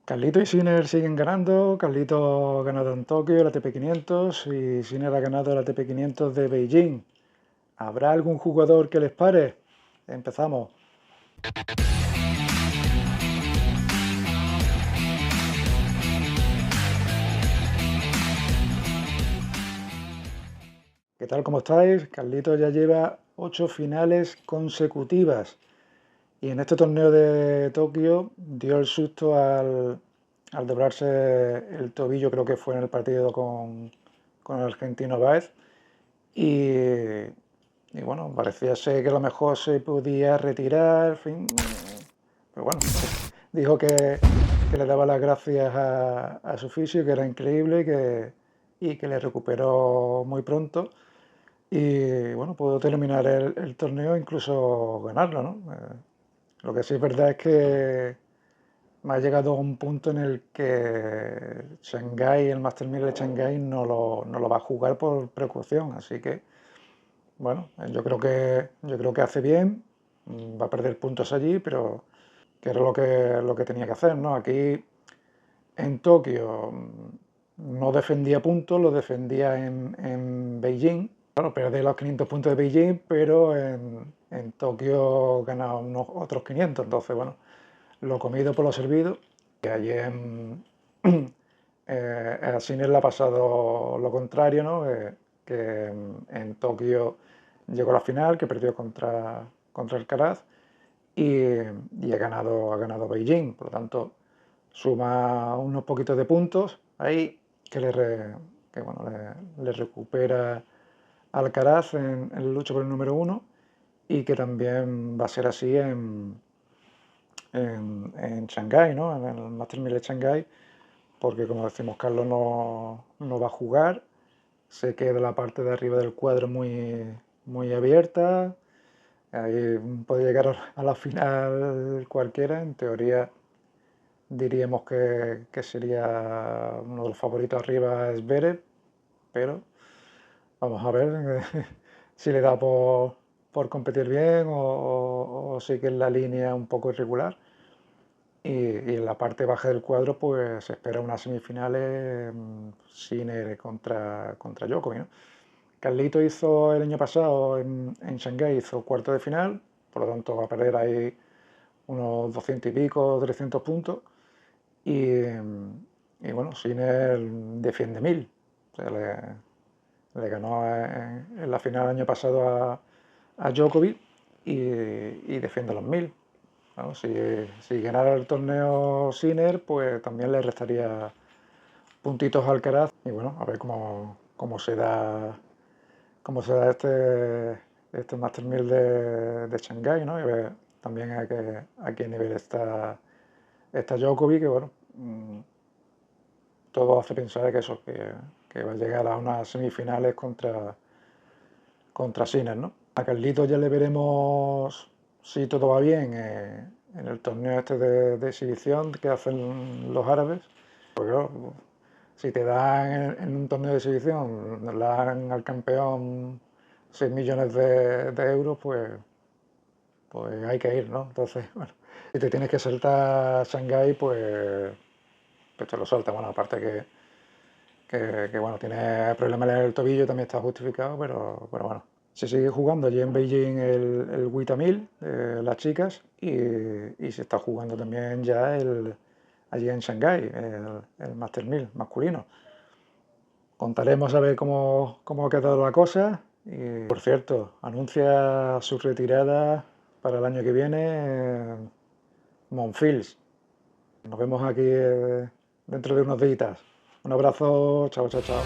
Carlito y Sinner siguen ganando. Carlito ha ganado en Tokio el ATP 500 y Sinner ha ganado el ATP 500 de Beijing. ¿Habrá algún jugador que les pare? Empezamos. ¿Qué tal? ¿Cómo estáis? Carlito ya lleva 8 finales consecutivas y en este torneo de Tokio dio el susto al doblarse el tobillo, creo que fue en el partido con el argentino Baez. Y bueno, parecía ser que a lo mejor se podía retirar, en fin. Pero bueno, dijo que le daba las gracias a su fisio, que era increíble y que le recuperó muy pronto. Y bueno, pudo terminar el torneo e incluso ganarlo, ¿no? Lo que sí es verdad es que me ha llegado a un punto en el que Shanghái, el Master 1000 de Shanghái, no lo va a jugar por precaución, así que bueno, yo creo que hace bien, va a perder puntos allí, pero que era lo que tenía que hacer, ¿no? Aquí en Tokio no defendía puntos, lo defendía en Beijing. Claro, perdí los 500 puntos de Beijing, pero en Tokio ganaba unos otros 500, entonces bueno, lo comido por lo servido. Y allí a Sinner le ha pasado lo contrario, ¿no? Que en Tokio llegó a la final, que perdió contra Alcaraz y ha ganado Beijing. Por lo tanto, suma unos poquitos de puntos ahí que bueno, le recupera a Alcaraz en la lucha por el número uno y que también va a ser así en Shanghái, ¿no? En el Master 1000 de Shanghái, porque como decimos, Carlos no va a jugar, se queda la parte de arriba del cuadro muy abierta, ahí puede llegar a la final cualquiera, en teoría diríamos que sería uno de los favoritos arriba es Zverev, pero vamos a ver si le da por competir bien o sigue en la línea un poco irregular. Y en la parte baja del cuadro, pues se espera unas semifinales Sinner contra Djokovic, ¿no? Carlito hizo el año pasado en Shanghái, hizo cuarto de final, por lo tanto va a perder ahí unos 200 y pico, 300 puntos. Y bueno, Sinner defiende 1000. O sea, le ganó en la final el año pasado a Djokovic y defiende los 1000. Claro, si ganara el torneo Sinner, pues también le restaría puntitos a Alcaraz. Y bueno, a ver cómo se da este Master 1000 de Shanghái, ¿no? Y a ver también a qué nivel está Djokovic, que bueno, todo hace pensar que va a llegar a unas semifinales contra Sinner, ¿no? A Carlitos ya le veremos, si todo va bien, en el torneo este de exhibición que hacen los árabes. Porque claro, si te dan en un torneo de exhibición, le dan al campeón 6 millones de euros, pues hay que ir, ¿no? Entonces, bueno, si te tienes que saltar Shanghái, pues te lo saltas. Bueno, aparte que, bueno, tiene problemas en el tobillo, también está justificado, pero bueno. Se sigue jugando allí en Beijing el WTA 1000, las chicas, y se está jugando también ya allí en Shanghái, el Master 1000 masculino. Contaremos a ver cómo ha quedado la cosa. Y, por cierto, anuncia su retirada para el año que viene Monfils. Nos vemos aquí dentro de unos días. Un abrazo, chao, chao, chao.